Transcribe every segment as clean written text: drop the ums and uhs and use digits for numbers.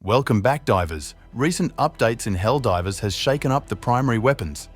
Welcome back, divers. Recent updates in Helldivers has shaken up the primary weapons.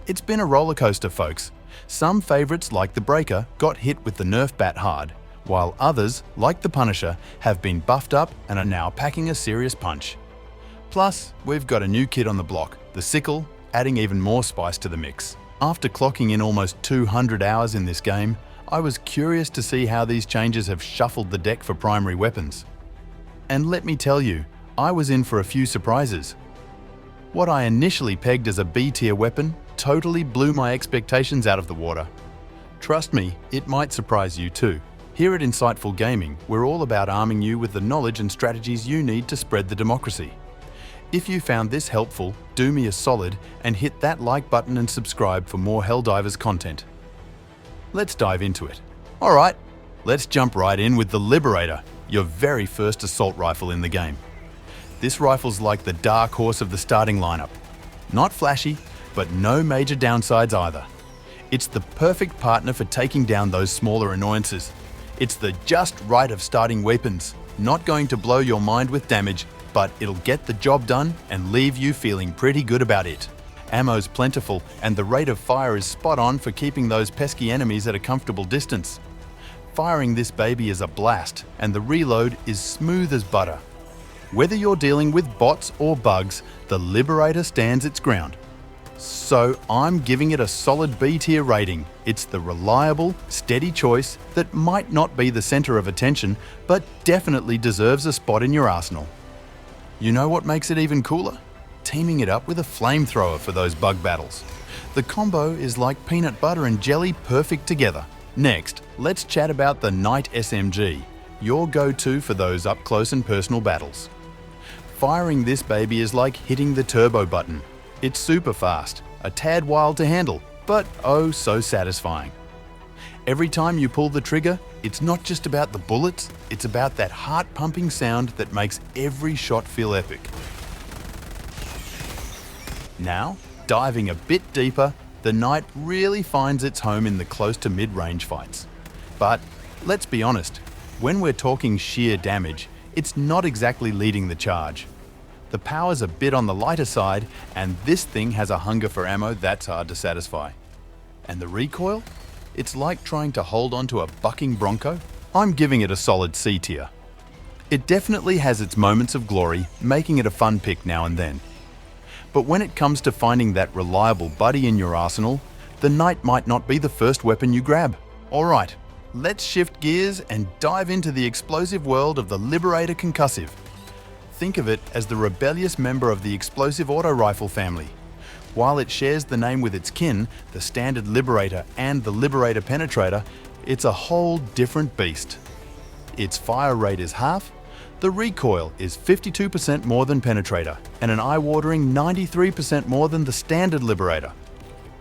It's been a rollercoaster, folks. Some favorites like the Breaker got hit with the nerf bat hard, while others, like the Punisher, have been buffed up and are now packing a serious punch. Plus, we've got a new kid on the block, the Sickle, adding even more spice to the mix. After clocking in almost 200 hours in this game, I was curious to see how these changes have shuffled the deck for primary weapons. And let me tell you, I was in for a few surprises. What I initially pegged as a B-tier weapon totally blew my expectations out of the water. Trust me, it might surprise you too. Here at Insightful Gaming, we're all about arming you with the knowledge and strategies you need to spread the democracy. If you found this helpful, do me a solid and hit that like button and subscribe for more Helldivers content. Let's dive into it. Alright, let's jump right in with the Liberator, your very first assault rifle in the game. This rifle's like the dark horse of the starting lineup. Not flashy, but no major downsides either. It's the perfect partner for taking down those smaller annoyances. It's the just right of starting weapons, not going to blow your mind with damage, but it'll get the job done and leave you feeling pretty good about it. Ammo's plentiful and the rate of fire is spot on for keeping those pesky enemies at a comfortable distance. Firing this baby is a blast and the reload is smooth as butter. Whether you're dealing with bots or bugs, the Liberator stands its ground. So I'm giving it a solid B-tier rating. It's the reliable, steady choice that might not be the center of attention, but definitely deserves a spot in your arsenal. You know what makes it even cooler? Teaming it up with a flamethrower for those bug battles. The combo is like peanut butter and jelly perfect together. Next, let's chat about the Knight SMG, your go-to for those up-close and personal battles. Firing this baby is like hitting the turbo button. It's super fast, a tad wild to handle, but oh so satisfying. Every time you pull the trigger, it's not just about the bullets, it's about that heart-pumping sound that makes every shot feel epic. Now, diving a bit deeper, the Knight really finds its home in the close to mid-range fights. But let's be honest, when we're talking sheer damage, it's not exactly leading the charge. The power's a bit on the lighter side, and this thing has a hunger for ammo that's hard to satisfy. And the recoil? It's like trying to hold on to a bucking bronco. I'm giving it a solid C-tier. It definitely has its moments of glory, making it a fun pick now and then. But when it comes to finding that reliable buddy in your arsenal, the Knight might not be the first weapon you grab. Alright, let's shift gears and dive into the explosive world of the Liberator Concussive. Think of it as the rebellious member of the explosive auto rifle family. While it shares the name with its kin, the standard Liberator and the Liberator Penetrator, it's a whole different beast. Its fire rate is half, the recoil is 52% more than Penetrator, and an eye-watering 93% more than the standard Liberator.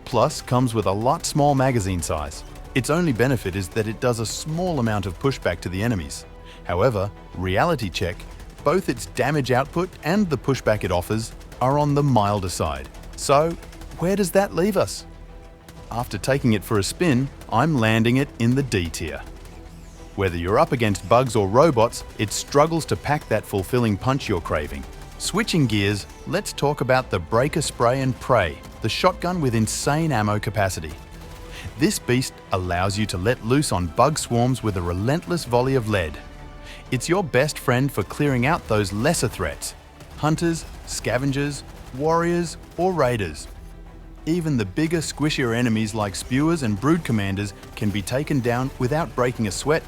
Plus comes with a lot small magazine size. Its only benefit is that it does a small amount of pushback to the enemies. However, reality check, both its damage output and the pushback it offers are on the milder side. So, where does that leave us? After taking it for a spin, I'm landing it in the D tier. Whether you're up against bugs or robots, it struggles to pack that fulfilling punch you're craving. Switching gears, let's talk about the Breaker Spray and Pray, the shotgun with insane ammo capacity. This beast allows you to let loose on bug swarms with a relentless volley of lead. It's your best friend for clearing out those lesser threats: hunters, scavengers, warriors, or raiders. Even the bigger, squishier enemies like spewers and brood commanders can be taken down without breaking a sweat.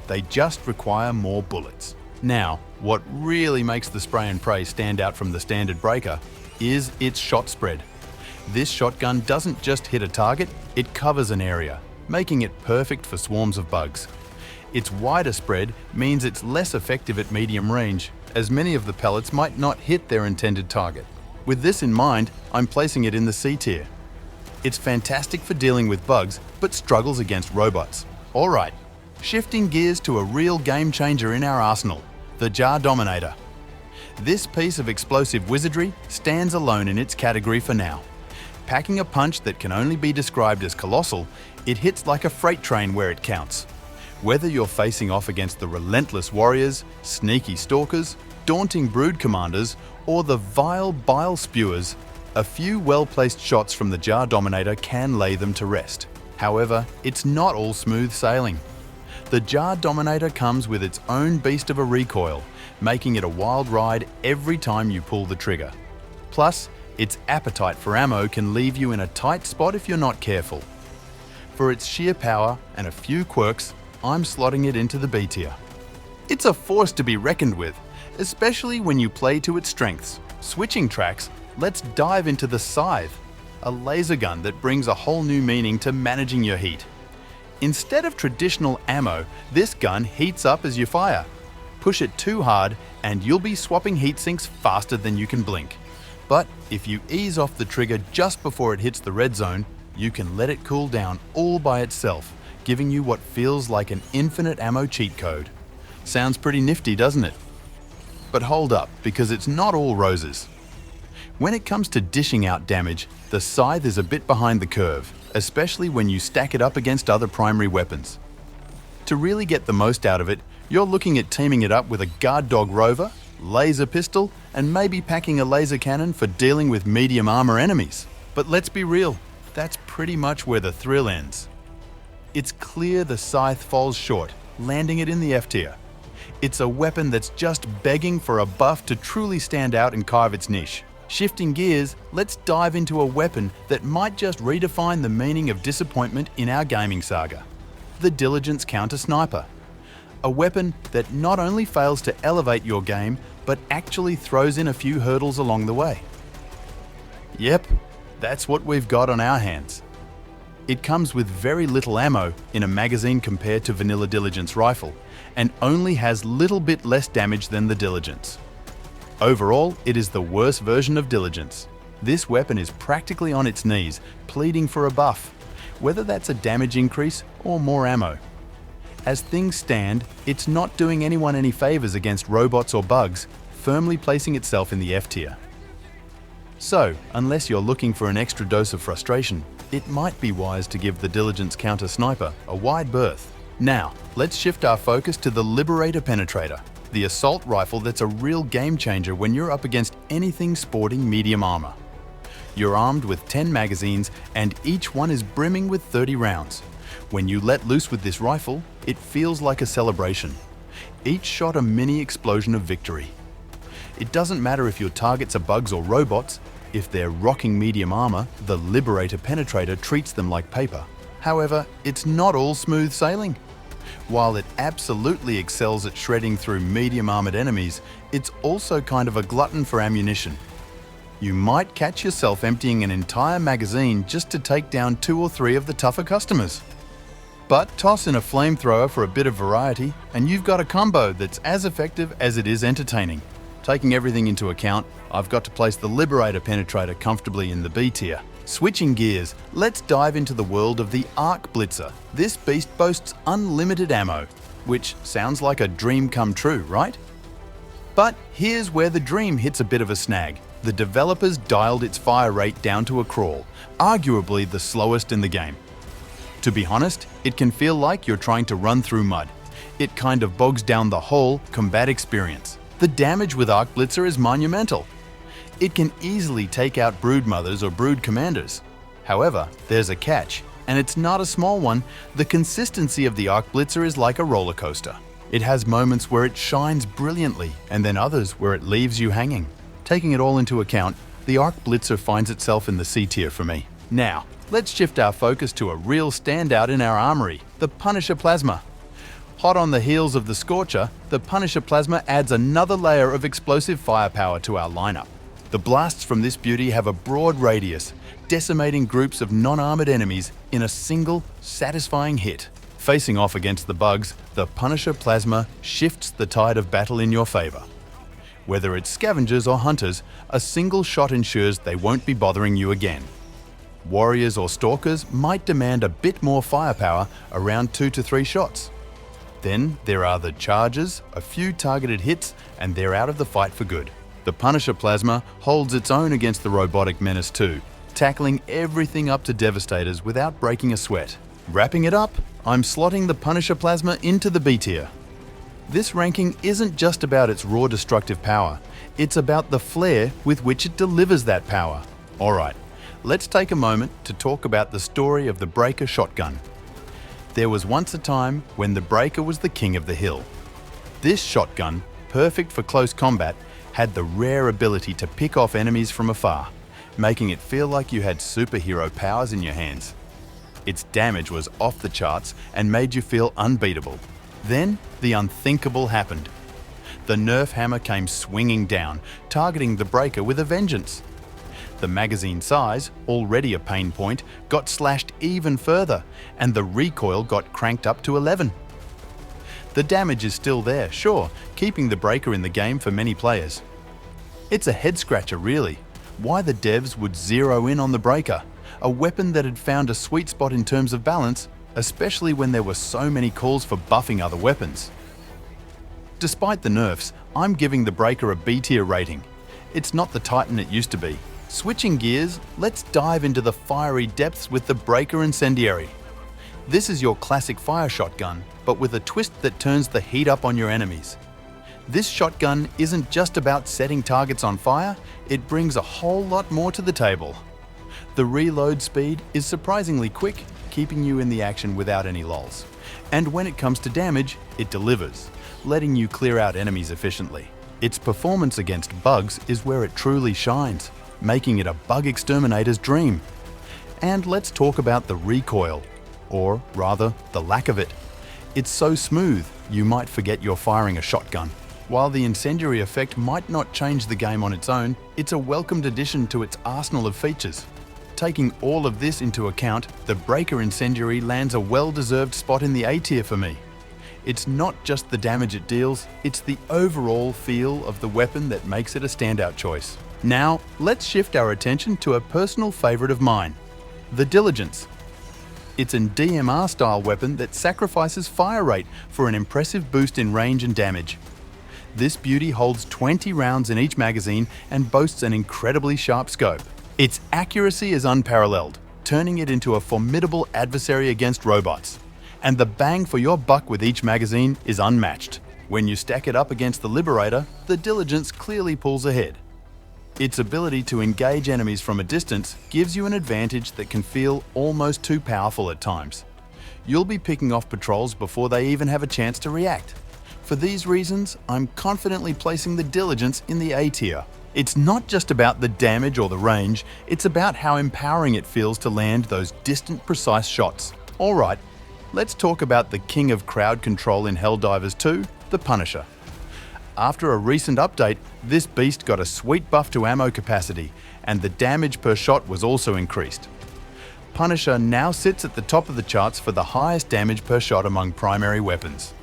They just require more bullets. Now, what really makes the Spray and Pray stand out from the standard Breaker is its shot spread. This shotgun doesn't just hit a target, it covers an area, making it perfect for swarms of bugs. Its wider spread means it's less effective at medium range, as many of the pellets might not hit their intended target. With this in mind, I'm placing it in the C tier. It's fantastic for dealing with bugs, but struggles against robots. Alright, shifting gears to a real game changer in our arsenal, the Dominator. This piece of explosive wizardry stands alone in its category for now. Packing a punch that can only be described as colossal, it hits like a freight train where it counts. Whether you're facing off against the relentless warriors, sneaky stalkers, daunting brood commanders, or the vile bile spewers, a few well-placed shots from the Jar Dominator can lay them to rest. However, it's not all smooth sailing. The Jar Dominator comes with its own beast of a recoil, making it a wild ride every time you pull the trigger. Plus, its appetite for ammo can leave you in a tight spot if you're not careful. For its sheer power and a few quirks, I'm slotting it into the B tier. It's a force to be reckoned with, especially when you play to its strengths. Switching tracks, let's dive into the Scythe, a laser gun that brings a whole new meaning to managing your heat. Instead of traditional ammo, this gun heats up as you fire. Push it too hard and you'll be swapping heat sinks faster than you can blink. But if you ease off the trigger just before it hits the red zone, you can let it cool down all by itself, giving you what feels like an infinite ammo cheat code. Sounds pretty nifty, doesn't it? But hold up, because it's not all roses. When it comes to dishing out damage, the Scythe is a bit behind the curve, especially when you stack it up against other primary weapons. To really get the most out of it, you're looking at teaming it up with a guard dog rover, laser pistol, and maybe packing a laser cannon for dealing with medium armor enemies. But let's be real, that's pretty much where the thrill ends. It's clear the Scythe falls short, landing it in the F tier. It's a weapon that's just begging for a buff to truly stand out and carve its niche. Shifting gears, let's dive into a weapon that might just redefine the meaning of disappointment in our gaming saga. The Diligence Counter-Sniper. A weapon that not only fails to elevate your game, but actually throws in a few hurdles along the way. Yep, that's what we've got on our hands. It comes with very little ammo in a magazine compared to vanilla Diligence rifle, and only has little bit less damage than the Diligence. Overall, it is the worst version of Diligence. This weapon is practically on its knees, pleading for a buff, whether that's a damage increase or more ammo. As things stand, it's not doing anyone any favors against robots or bugs, firmly placing itself in the F tier. So, unless you're looking for an extra dose of frustration, it might be wise to give the Diligence Counter-Sniper a wide berth. Now, let's shift our focus to the Liberator Penetrator, the assault rifle that's a real game changer when you're up against anything sporting medium armor. You're armed with 10 magazines and each one is brimming with 30 rounds. When you let loose with this rifle, it feels like a celebration. Each shot a mini explosion of victory. It doesn't matter if your targets are bugs or robots. If they're rocking medium armor, the Liberator Penetrator treats them like paper. However, it's not all smooth sailing. While it absolutely excels at shredding through medium armored enemies, it's also kind of a glutton for ammunition. You might catch yourself emptying an entire magazine just to take down 2 or 3 of the tougher customers. But toss in a flamethrower for a bit of variety, and you've got a combo that's as effective as it is entertaining. Taking everything into account, I've got to place the Liberator Penetrator comfortably in the B tier. Switching gears, let's dive into the world of the Arc Blitzer. This beast boasts unlimited ammo, which sounds like a dream come true, right? But here's where the dream hits a bit of a snag. The developers dialed its fire rate down to a crawl, arguably the slowest in the game. To be honest, it can feel like you're trying to run through mud. It kind of bogs down the whole combat experience. The damage with Arc Blitzer is monumental. It can easily take out brood mothers or brood commanders. However, there's a catch, and it's not a small one. The consistency of the Arc Blitzer is like a roller coaster. It has moments where it shines brilliantly, and then others where it leaves you hanging. Taking it all into account, the Arc Blitzer finds itself in the C tier for me. Now, let's shift our focus to a real standout in our armory, the Punisher Plasma. Hot on the heels of the Scorcher, the Punisher Plasma adds another layer of explosive firepower to our lineup. The blasts from this beauty have a broad radius, decimating groups of non-armored enemies in a single, satisfying hit. Facing off against the bugs, the Punisher Plasma shifts the tide of battle in your favor. Whether it's scavengers or hunters, a single shot ensures they won't be bothering you again. Warriors or stalkers might demand a bit more firepower, around 2 to 3 shots. Then there are the charges, a few targeted hits, and they're out of the fight for good. The Punisher Plasma holds its own against the robotic menace too, tackling everything up to Devastators without breaking a sweat. Wrapping it up, I'm slotting the Punisher Plasma into the B tier. This ranking isn't just about its raw destructive power, it's about the flair with which it delivers that power. Alright, let's take a moment to talk about the story of the Breaker shotgun. There was once a time when the Breaker was the king of the hill. This shotgun, perfect for close combat, had the rare ability to pick off enemies from afar, making it feel like you had superhero powers in your hands. Its damage was off the charts and made you feel unbeatable. Then, the unthinkable happened. The nerf hammer came swinging down, targeting the Breaker with a vengeance. The magazine size, already a pain point, got slashed even further, and the recoil got cranked up to 11. The damage is still there, sure, keeping the Breaker in the game for many players. It's a head-scratcher really, why the devs would zero in on the Breaker, a weapon that had found a sweet spot in terms of balance, especially when there were so many calls for buffing other weapons. Despite the nerfs, I'm giving the Breaker a B-tier rating. It's not the Titan it used to be. Switching gears, let's dive into the fiery depths with the Breaker Incendiary. This is your classic fire shotgun, but with a twist that turns the heat up on your enemies. This shotgun isn't just about setting targets on fire, it brings a whole lot more to the table. The reload speed is surprisingly quick, keeping you in the action without any lulls. And when it comes to damage, it delivers, letting you clear out enemies efficiently. Its performance against bugs is where it truly shines, making it a bug exterminator's dream. And let's talk about the recoil, or rather, the lack of it. It's so smooth, you might forget you're firing a shotgun. While the incendiary effect might not change the game on its own, it's a welcomed addition to its arsenal of features. Taking all of this into account, the Breaker Incendiary lands a well-deserved spot in the A tier for me. It's not just the damage it deals, it's the overall feel of the weapon that makes it a standout choice. Now, let's shift our attention to a personal favourite of mine, the Diligence. It's a DMR-style weapon that sacrifices fire rate for an impressive boost in range and damage. This beauty holds 20 rounds in each magazine and boasts an incredibly sharp scope. Its accuracy is unparalleled, turning it into a formidable adversary against robots. And the bang for your buck with each magazine is unmatched. When you stack it up against the Liberator, the Diligence clearly pulls ahead. Its ability to engage enemies from a distance gives you an advantage that can feel almost too powerful at times. You'll be picking off patrols before they even have a chance to react. For these reasons, I'm confidently placing the Diligence in the A tier. It's not just about the damage or the range, it's about how empowering it feels to land those distant, precise shots. Alright, let's talk about the king of crowd control in Helldivers 2, the Punisher. After a recent update, this beast got a sweet buff to ammo capacity, and the damage per shot was also increased. Punisher now sits at the top of the charts for the highest damage per shot among primary weapons.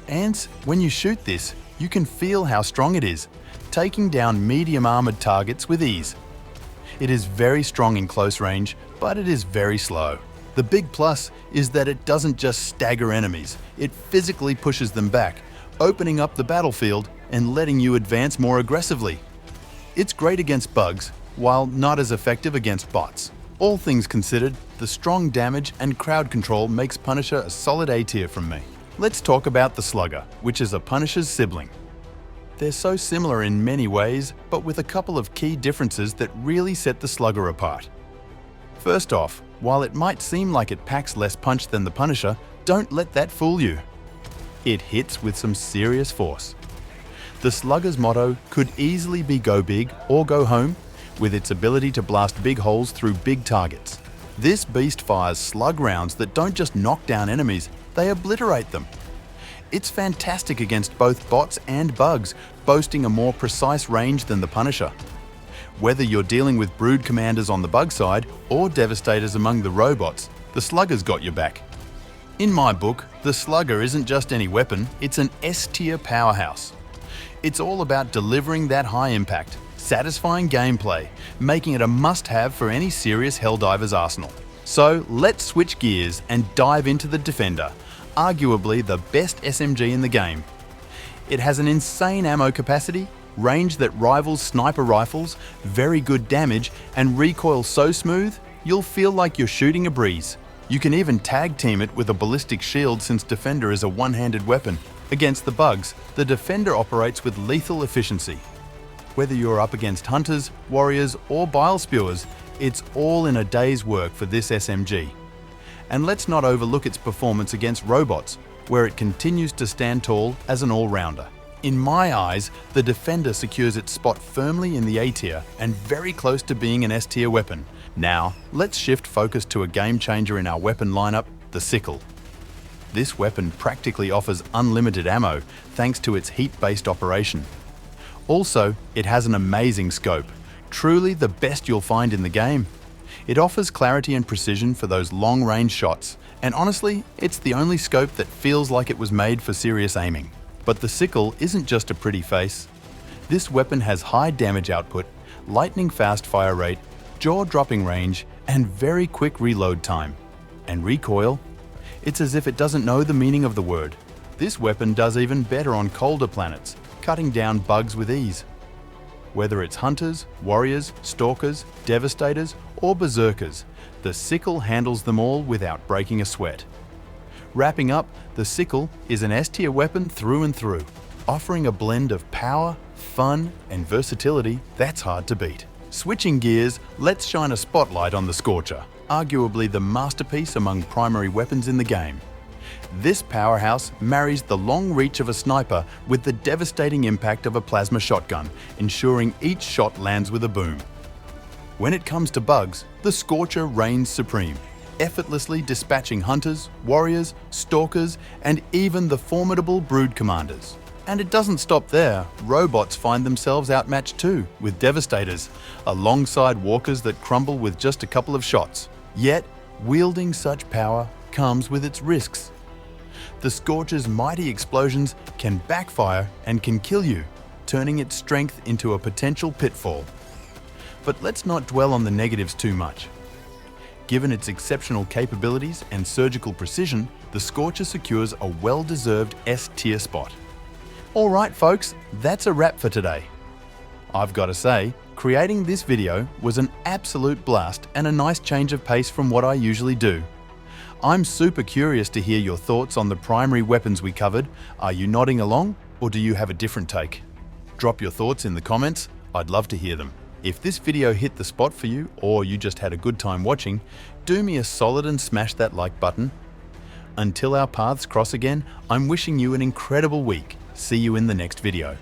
And when you shoot this, you can feel how strong it is, taking down medium armored targets with ease. It is very strong in close range, but it is very slow. The big plus is that it doesn't just stagger enemies, it physically pushes them back, opening up the battlefield and letting you advance more aggressively. It's great against bugs, while not as effective against bots. All things considered, the strong damage and crowd control makes Punisher a solid A tier from me. Let's talk about the Slugger, which is a Punisher's sibling. They're so similar in many ways, but with a couple of key differences that really set the Slugger apart. First off, while it might seem like it packs less punch than the Punisher, don't let that fool you. It hits with some serious force. The Slugger's motto could easily be go big or go home, with its ability to blast big holes through big targets. This beast fires slug rounds that don't just knock down enemies, they obliterate them. It's fantastic against both bots and bugs, boasting a more precise range than the Punisher. Whether you're dealing with brood commanders on the bug side or devastators among the robots, the Slugger's got your back. In my book, the Slugger isn't just any weapon, it's an S-tier powerhouse. It's all about delivering that high impact, satisfying gameplay, making it a must-have for any serious Helldivers arsenal. So let's switch gears and dive into the Defender, arguably the best SMG in the game. It has an insane ammo capacity, range that rivals sniper rifles, very good damage, and recoil so smooth, you'll feel like you're shooting a breeze. You can even tag team it with a ballistic shield since Defender is a one-handed weapon. Against the bugs, the defender operates with lethal efficiency. Whether you're up against hunters, warriors, or bile spewers, it's all in a day's work for this SMG. And let's not overlook its performance against robots, where it continues to stand tall as an all-rounder. In my eyes, the defender secures its spot firmly in the A tier and very close to being an S tier weapon. Now, let's shift focus to a game changer in our weapon lineup, the Sickle. This weapon practically offers unlimited ammo thanks to its heat-based operation. Also, it has an amazing scope, truly the best you'll find in the game. It offers clarity and precision for those long-range shots, and honestly, it's the only scope that feels like it was made for serious aiming. But the Sickle isn't just a pretty face. This weapon has high damage output, lightning-fast fire rate, jaw-dropping range, and very quick reload time. And recoil? It's as if it doesn't know the meaning of the word. This weapon does even better on colder planets, cutting down bugs with ease. Whether it's hunters, warriors, stalkers, devastators, or berserkers, the Sickle handles them all without breaking a sweat. Wrapping up, the Sickle is an S-tier weapon through and through, offering a blend of power, fun, and versatility that's hard to beat. Switching gears, let's shine a spotlight on the Scorcher, arguably the masterpiece among primary weapons in the game. This powerhouse marries the long reach of a sniper with the devastating impact of a plasma shotgun, ensuring each shot lands with a boom. When it comes to bugs, the Scorcher reigns supreme, effortlessly dispatching hunters, warriors, stalkers, and even the formidable brood commanders. And it doesn't stop there. Robots find themselves outmatched too, with devastators, alongside walkers that crumble with just a couple of shots. Yet, wielding such power comes with its risks. The Scorcher's mighty explosions can backfire and can kill you, turning its strength into a potential pitfall. But let's not dwell on the negatives too much. Given its exceptional capabilities and surgical precision, the Scorcher secures a well-deserved S-tier spot. Alright folks, that's a wrap for today. I've got to say, creating this video was an absolute blast and a nice change of pace from what I usually do. I'm super curious to hear your thoughts on the primary weapons we covered. Are you nodding along, or do you have a different take? Drop your thoughts in the comments, I'd love to hear them. If this video hit the spot for you, or you just had a good time watching, do me a solid and smash that like button. Until our paths cross again, I'm wishing you an incredible week. See you in the next video.